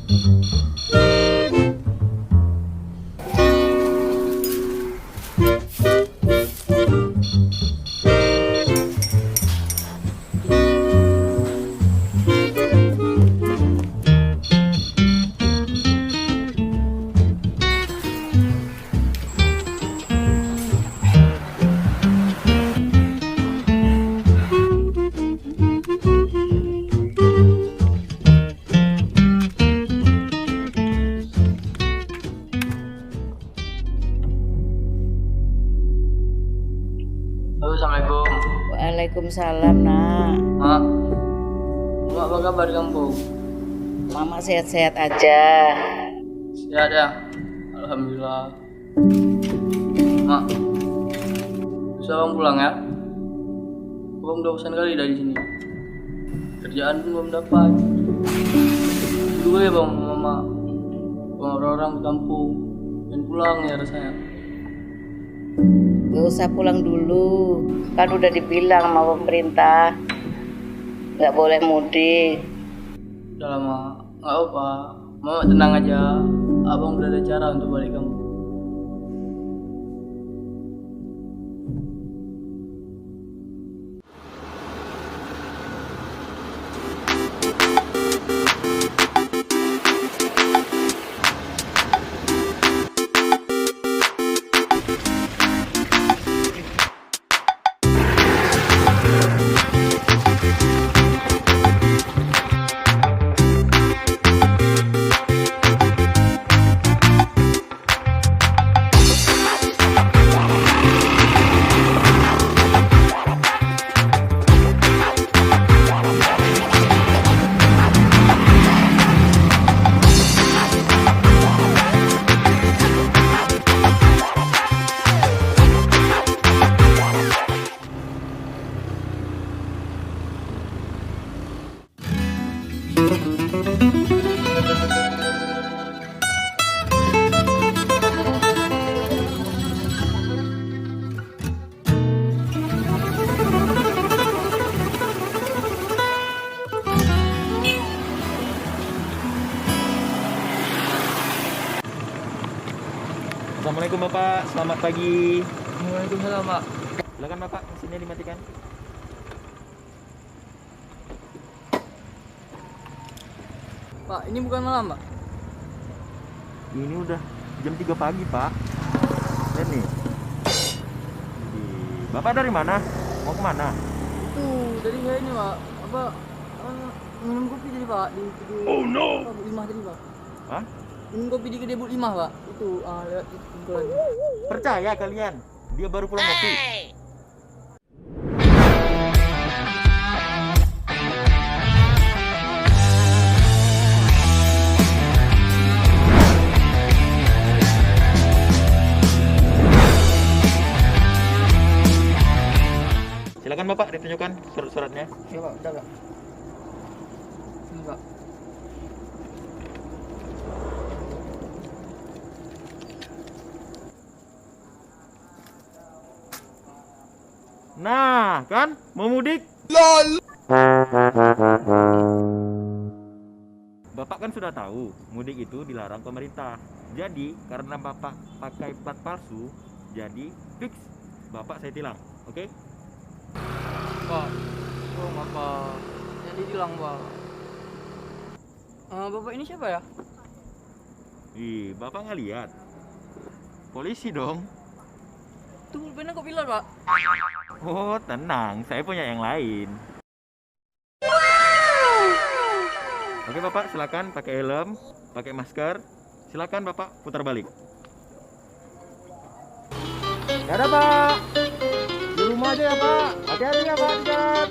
Halo, assalamualaikum. Waalaikumsalam, nak. Mak, mak apa kabar kamu? Mama sehat-sehat aja. Sehat ya? Alhamdulillah. Mak, bisa bang pulang ya? Bang udah bosan kali dari sini. Kerjaan pun belum dapat. Dulu ya bang, mama. Bang orang-orang di kampung. Dan pulang ya rasanya. Gak usah pulang dulu. Kan udah dibilang sama pemerintah gak boleh mudik. Udah lama, nggak apa. Mama tenang aja. Abang udah ada cara untuk balik kampung. Assalamualaikum Bapak, selamat pagi. Waalaikumsalam, Pak. Silakan Bapak, mesinnya dimatikan. Pak, ini bukan malam, Pak. Ini udah jam 3 pagi Pak. Lihat nih. Bapak dari mana? Mau kemana? Itu dari saya ini, Pak. Apa minum kopi tadi, Pak, di Oh no. Bu Limah tadi, Pak. Hah? Minum kopi di kedai Bu Limah, Pak. Itu lewat itu kebetulan. Percaya kalian? Dia baru pulang ngopi. Silakan Bapak ditunjukkan surat-suratnya. Ya, Pak, udah, Pak. Ini, Pak. Nah, kan mau mudik? Bapak kan sudah tahu mudik itu dilarang pemerintah. Jadi karena Bapak pakai plat palsu, jadi fix Bapak saya tilang. Oke? Pak, oh Bapak, jadi hilang, Pak. Bapak ini siapa ya? Ih, Bapak nggak lihat? Polisi dong. Tuh pulpennya kok pilar, Pak? Oh, tenang, saya punya yang lain. Oke Bapak, silakan pakai helm, pakai masker. Silakan Bapak putar balik. Ya ada Pak. Di rumah aja ya Pak. Hati-hati ya Pak di jalan.